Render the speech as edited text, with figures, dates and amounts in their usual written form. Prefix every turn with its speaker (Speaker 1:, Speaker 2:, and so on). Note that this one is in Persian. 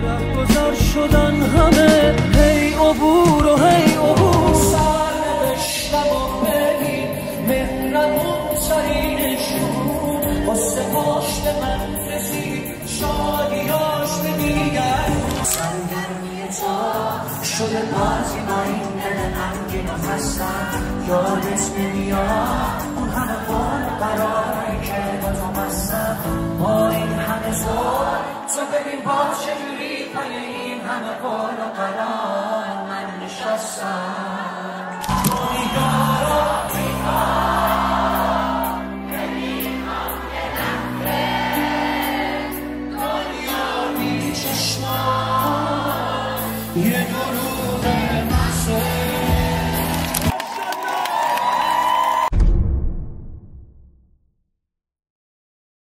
Speaker 1: رهگذر شدن همه هی عبور و هی عبور سرنوشتم و ببین مهربون ترینشون واسه پشت من رسید شادیاش دیگر سرگرمی تو شده بازی با این دل غمگین و خستم یادت نمیاد اون همه قول قراری که با تو بستم با این همه زور تو ببین با چجوری پای این همه قول و قرار من نشستم یه